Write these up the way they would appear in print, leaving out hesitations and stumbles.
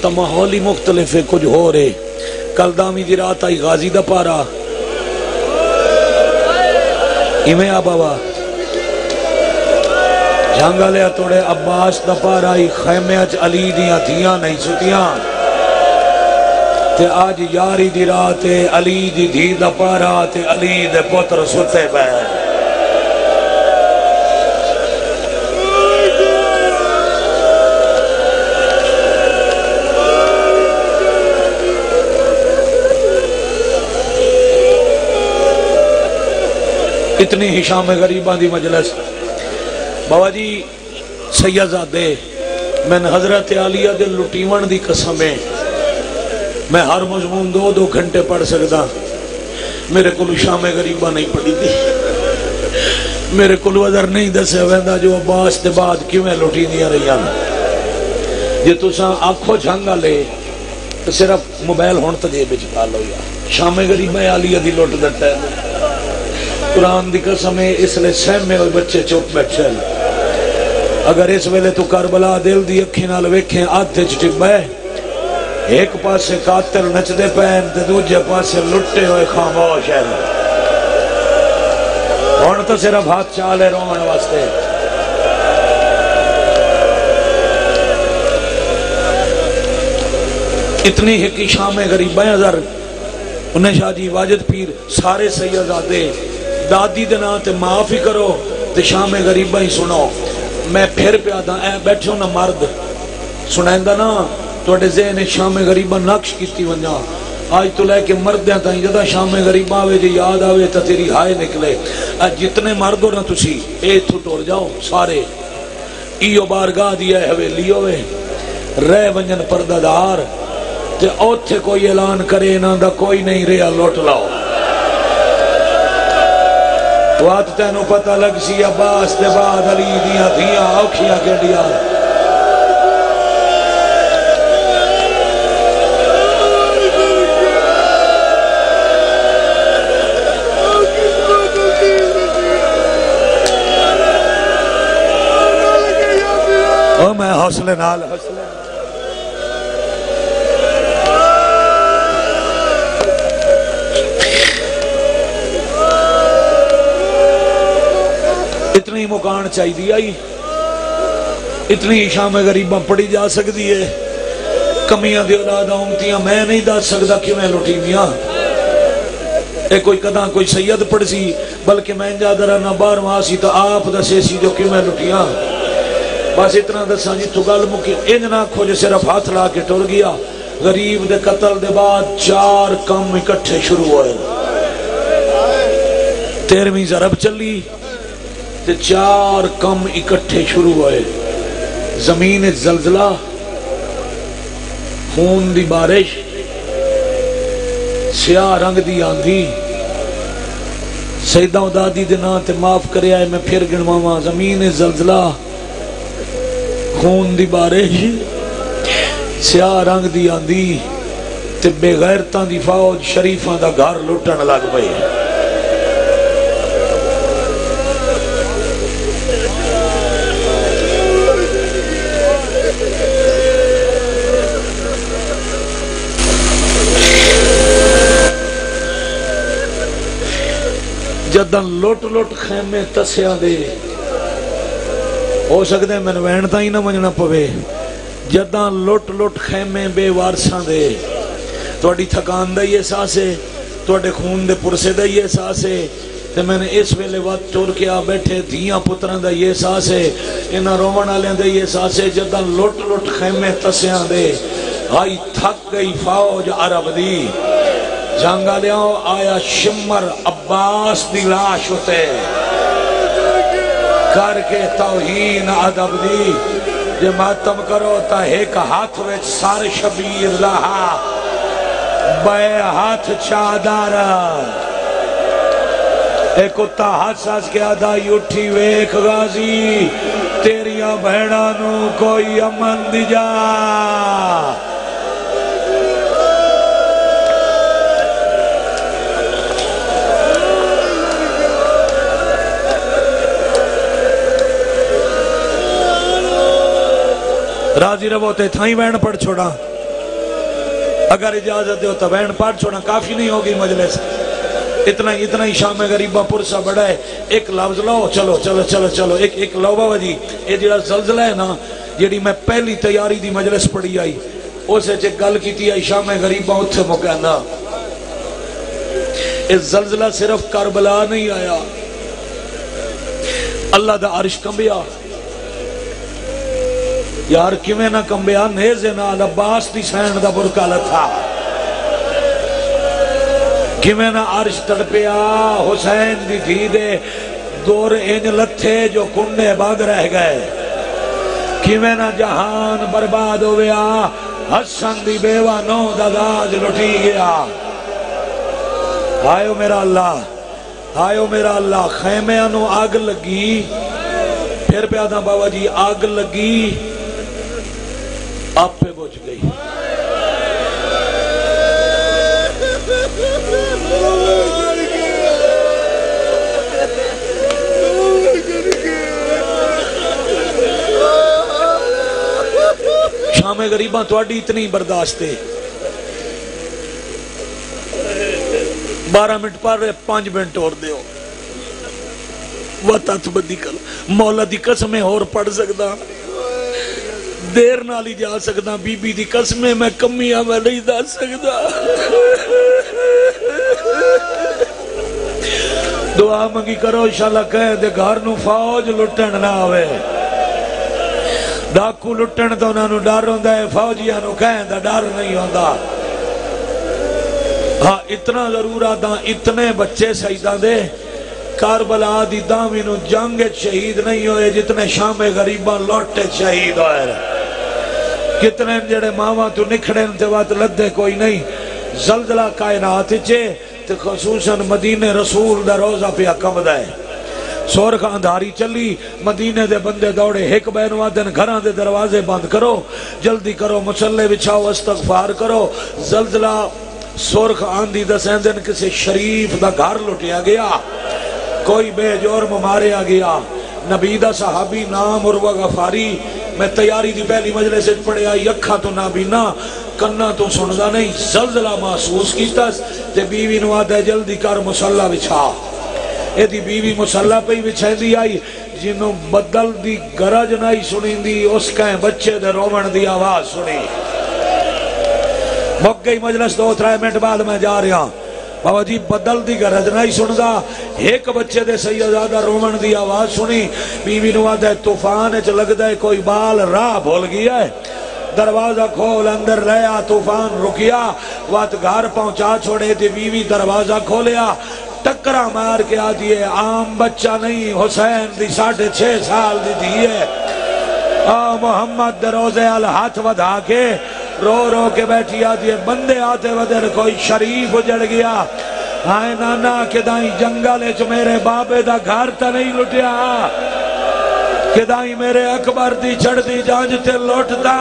تو ماحول ہی مختلف ہے، کچھ ہو رہے. کل دامی دی رات آئی غازی دا پارا ایمیں آباوا جھانگا لیا توڑے عباس دا پارا آئی خیمے اچ علی دیاں تھیاں نہیں ستیاں تے آج یاری دی رات علی دی دھی دا پارا تے علی دے پتر ستے بے. اتنی ہی شام غریبان دی مجلس. بابا جی سیدزادے میں حضرت عالیہ دے لٹیون دی قسمیں میں ہر مضمون 2 گھنٹے پڑھ سکتا. میرے کلو شام غریبان نہیں پڑھی دی، میرے کلو وزر نہیں دسے ویندہ جو عباس دے بعد کیوں میں لٹی دیا رہی آنا. یہ تو ساں آنکھوں جھانگا لے تو صرف موبائل ہون تجیبے چکا لو یا شام غریبان عالیہ دی لوٹ دیتا ہے. قرآن دی قسمیں اس لئے سہمے ہوئے بچے چوک بیٹھے. اگر اس ویلے تو کربلا دل دی اکھی نال ویکھیں آدھے چٹک بے ایک پاسے قاتل نچ دے پہن تے دوجہ پاسے لٹے ہوئے خاموش ہے. ہون تو صرف ہاتھ چالے رومن واسطے. اتنی ہی شام غریبہ ازر انہیں شاہ جی واجد پیر سارے سیدزادے دادی دینا تے معافی کرو تے شام غریبہ ہی سنو. میں پھر پیادا اے بیٹھو نا مرد سنائندہ نا توڑے ذہن شام غریبہ نقش کیتی ونجا. آج تو لے کے مردیں تائیں جدہ شام غریبہ آوے جے یاد آوے تا تیری ہائے نکلے. جتنے مردوں نا تسی اے تو ٹوڑ جاؤ سارے ایو بارگاہ دیا ہے حویلی ہوئے رہ ونجن پردادار تے اوتھے کوئی اعلان کرے نا دا کوئی نہیں رہا لوٹ لاؤ. وات تینوں پتہ لگ سی عباس دے بعد علی دیاں دھیاں اوکھیاں کے دیا. او میں حوصلے نال حوصلے اتنی مکان چاہی دی آئی اتنی شام غریبہ پڑی جا سکتی ہے. کمیاں دی اولادہ امتیاں میں نہیں دا سکتا کہ میں لٹی میاں اے کوئی قداں کوئی سید پڑ سی بلکہ میں انجا درانہ بار وہاں سی تو آپ دسے سی جو کہ میں لٹیاں. بس اتنا دساں جی تو گل مکی انجنا کھوجے صرف ہاتھ لا کے ٹور گیا. غریب دے قتل دے بعد 4 کم اکٹھے شروع ہوئے. 13ویں ضرب چلی تے 4 کم اکٹھے شروع ہوئے. زمین زلزلہ، خون دی بارش، سیاہ رنگ دی آندھی. سیدہ دادی دے نا تے معاف کرے آئے میں پھر گنواما. زمین زلزلہ، خون دی بارش، سیاہ رنگ دی آندھی تے بے غیرتاں دی فوج شریفاں دا گھر لٹن لگ پئی. جدن لوٹ لوٹ خیمے تسیاں دے ہو سکتے ہیں میں وینتا ہی نہ منجنا پوے. جدن لوٹ لوٹ خیمے بے وارساں دے توڑی تھکان دا یہ احساس ہے، توڑے خون دے پرسے دا یہ احساس ہے. تے میں نے اس ویلے وقت ٹور کے آ بیٹھے دھیاں پتران دا یہ احساس ہے، انہاں رومن آلیاں دا یہ احساس ہے. جدن لوٹ لوٹ خیمے تسیاں دے آئی تھک گئی فوج عرب دی. جانگا لیاؤ آیا شمر عباس دی لاش ہوتے کر کے توہین عدب دی. جے ماتم کرو تا ایک ہاتھ ویچ سار شبیر لہا بے ہاتھ چادر. ایک کتا ہاتھ ساز کے آدھائی اٹھی ویک غازی تیریاں بہنانوں کوئی امن دی جا. راضی رہو تے تھائیں وین پڑھ چھوڑا، اگر اجازت دو تو وین پڑھ چھوڑا، کافی نہیں ہوگی مجلس، اتنا ہی شام غریبہ پرسا بڑا ہے۔ ایک لفظ لو، چلو چلو چلو چلو، ایک لو بابا جی، یہ جڑا زلزلہ ہے نا، جڑی میں پہلی تیاری دی مجلس پڑھی آئی، اسے چے گل کیتی آئی شام غریبہ اتھے مکہنا، اس زلزلہ صرف کربلا نہیں آیا، اللہ دا عرش کمبیا، یار کیویں نہ کمبیا، نیزے نال عباس دی سین دا برکا لتھا، کیویں نہ عرش تڑپیا، حسین دی دھی دے دور انج لتھے جو کنڈے باغ رہ گئے، کیویں نہ جہان برباد ہویا، حسن دی بیوہ نو دا داج لٹی گیا۔ آئیو میرا اللہ، آئیو میرا اللہ، خیمے انو آگ لگی، پھر پیادہ بابا جی آگ لگی، آپ پہ بوجھ گئی، شام غریباں تواڈی اتنی برداشت ہے، 12 منٹ پڑھ رہے 5 منٹ اور دیو، وطت بدی کل مولا دی قسمیں اور پڑھ سکتا، دیر نالی جا سکتا، بی بی دی قسمیں میں کمیاں میں نہیں دا سکتا، دعا منگی کرو انشاءاللہ کہہ دے گھر نو فوج لٹن نہ آوے، ڈاکو لٹن تو انہوں ڈر ہوندہ ہے، فوجیاں نو کہیں دا ڈر نہیں ہوندہ۔ ہاں اتنا ضرور آدھا، اتنے بچے شہیدہ دے کربلا دی دامی نو جنگ شہید نہیں ہوئے جتنے شام غریباں لوٹے شہید ہوئے، کتنے جڑے ماما تو نکھڑے انتے وقت لدے کوئی نہیں، زلزلہ کائنات چے تے خصوصاً مدینہ رسول دا روزہ پہ کم دائے، سورخ اندھاری چلی، مدینے دے بندے دوڑے، ایک بینوا دن گھران دے دروازے بند کرو، جلدی کرو، مسلح بچھاؤ، استغفار کرو، زلزلہ سورخ آندھی دسیں دن کسی شریف دا گھر لٹیا گیا، کوئی بے جرم ماریا گیا، نبی دا صحابی نام عروہ غفاری، میں تیاری دی پہلی مجلس پڑھے آئی، اکھا تو نہ بینا، کنا تو سندا نہیں، زلزلہ محسوس کیتا، تے بیوی نواد ہے جلدی کر مسلح بچھا، اے دی بیوی مسلح پہ ہی بچھائیں دی آئی، جنہوں بدل دی گرج نہیں سنیں دی، اس کہیں بچے دے رومن دی آواز سنی، مک گئی مجلس 2-3 منٹ بعد میں جا رہا، بابا جی بدل دی گرج نہیں سندا، ایک بچے دے سیدزادہ رومن دی آواز سنی، بیوی نواد ہے طوفان اچھ لگ دے کوئی بال راہ بھول گیا ہے، دروازہ کھول اندر لیا، طوفان رکیا، وقت گھر پہنچا چھوڑے تھی، بیوی دروازہ کھولیا، ٹکرہ مار کے آدھی ہے، عام بچہ نہیں، حسین دی 6.5 سال دی دی ہے، محمد دروزے الہاتھ ودھا کے، رو رو کے بیٹھی آتی ہے، بندے آتے ودر کوئی شریف اجڑ گیا، آئے نانا کدائی جنگل اچھ میرے بابے دا گھر تا نہیں لٹیا، کدائی میرے اکبر دی چڑھ دی جانجتے لٹتا،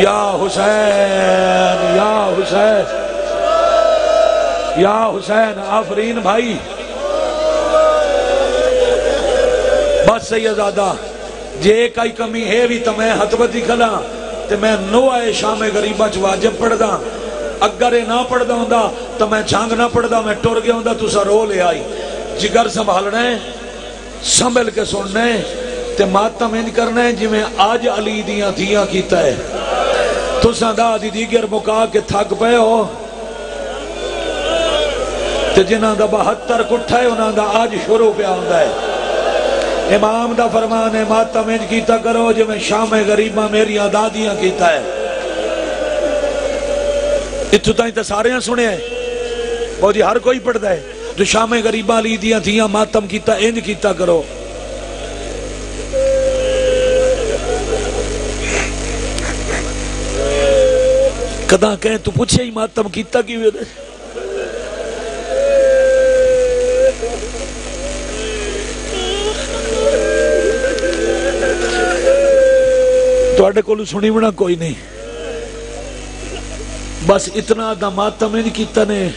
یا حسین یا حسین یا حسین، آفرین بھائی، بس سیدزادہ جے کئی کمی ہے بھی تو میں حتبتی کھلا تے میں نو آئے شام غریبہ چ واجب پڑھ دا، اگر نہ پڑھ دا ہوں دا تو میں چھانگ نہ پڑھ دا، میں ٹور گیا ہوں دا تو سا رو لے آئی، جگر سنبھالنے سنبھل کے سننے تے ماتم انج کرنے جی میں آج علی دیاں دھیاں کیتا ہے، تو سا دا دی دیگر مکا کے تھک پہ ہو، تے جنہاں دا 72 کٹھا ہے انہاں دا آج شروع پہ آندہ ہے، امام دا فرمان ہے ماتم انج کیتا کرو جو میں شام غریبہ میری دادیاں کیتا ہے، اتھو تائیں تے سارے ہیں سنے ہیں، بہت جی ہر کوئی پڑھتا ہے، جو شام غریبہ لی دیاں تھیاں ماتم کیتا انج کیتا کرو، کداں کہیں تو پوچھے ہی ماتم کیتا کی وجہ تو اڈے کولو سنی بنا کوئی نہیں، بس اتنا دا ماتم انج کیتا نے،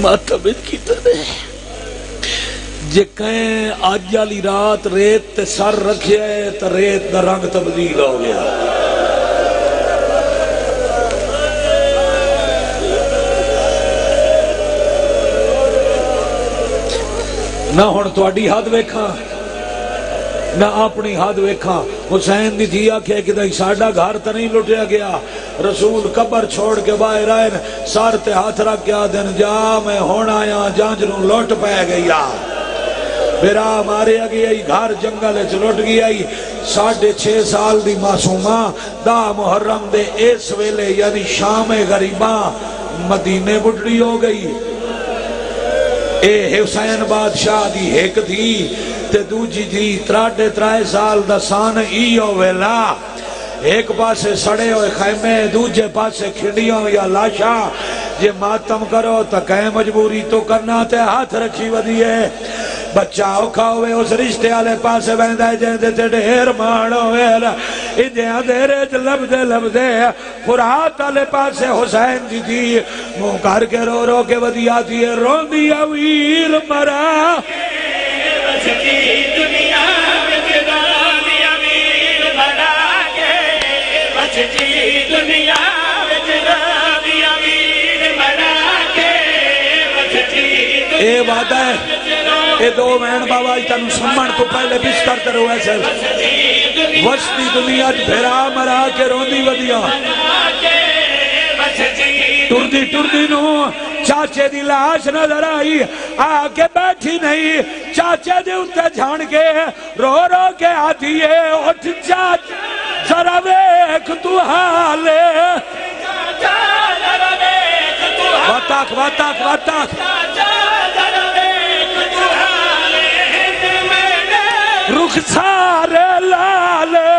ماتم انج کیتا نے، جے کہیں آج والی رات ریت تے سر رکھے ہے تو ریت دا رنگ تبدیل ہو گیا. نہ ہن تواڈی حد ویکھاں نہ اپنی حد ویکھاں. حسین دی دھی آکھے کہ ساڈا گھر تو نہیں لٹیا گیا. رسول قبر چھوڑ کے باہر آئے سر تے ہاتھ رکھ کے آدھن جا میں ہون آیا جانجروں لوٹ پہ گئی میرا مارے گئی گھر جنگل لٹ گیا. 6.5 سال دی معصومہ دا محرم دے اس ویلے یعنی شام غریباں مدینے بڑھڑی ہو گئی. اے حسین بادشاہ دی ایک تھی تے دوجی تھی 3.5 سال دا سان ایو ویلا. ایک پاسے سڑے ہوئے خیمے دوجے پاسے کھڑیوں یا لاشا. جے ماتم کرو تو کہیں مجبوری تو کرنا تے ہاتھ رکھی ودی ہے. بچہ اوکھا ہوئے اس رشتے آلے پاسے بہندہ ہے جہندے تے ڈھیر مانو ویلا. انجھے اندھیرے لبدے فرات آلے پاسے حسین جی تھی منہ کر کے رو رو کے ودی آتی ہے رون دیا ویر مرا اے وعدہ ہے اے دو مین بابا تنو سمن تو پہلے بستر کرو ایسے وسطی دنیا بھیرا مرا کے روندی ودیا ٹردی نو چاچے دی لاش نظر آئی آکے بیٹھی نہیں. چاچے دی اتے جھان کے رو رو کے آتی ہے اٹھ چاچ ذرا ویکھ تو حالے واتاک رخسار لالے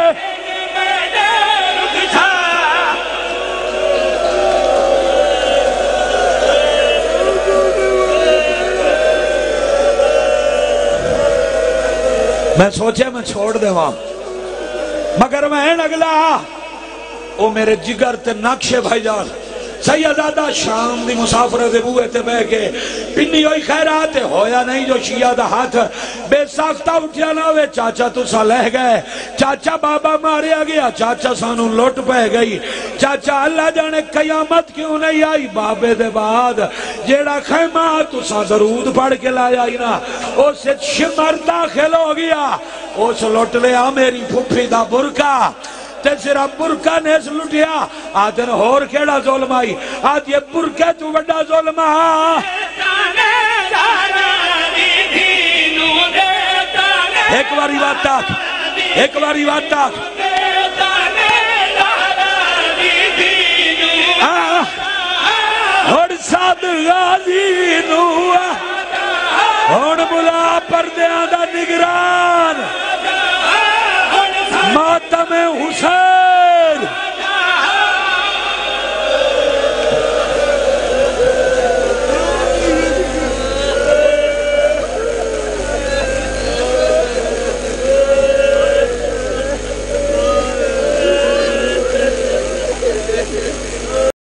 میں سوچے میں چھوڑ دے وہاں مگر میں اگلا او میرے جگر تے نقشے بھائی جان سیدادہ شام دی مسافر دے بوئے تے بے کے پنی ہوئی خیرات ہویا نہیں جو شیعہ دا ہاتھ بے ساختہ اٹھیا نہ ہوئے. چاچا تو سا لہ گئے چاچا بابا ماریا گیا چاچا سانو لوٹ پہ گئی. چاچا اللہ جانے قیامت کیوں نہیں آئی بابے دے بعد جیڑا خیمہ تو سا درود پڑھ کے لایا ہی نا اسے شمر داخل ہو گیا. اس لوٹ لیا میری پھپھی دا برکا تے صرف برکہ نے اس لٹیا. آدھن ہور کیڑا ظلم آئی آدھ یہ برکہ تو بڑا ظلم ایک باری بات تاک ہون ساد غازی نوہ ہون بلا پردیاں دا نگران ماتم حسین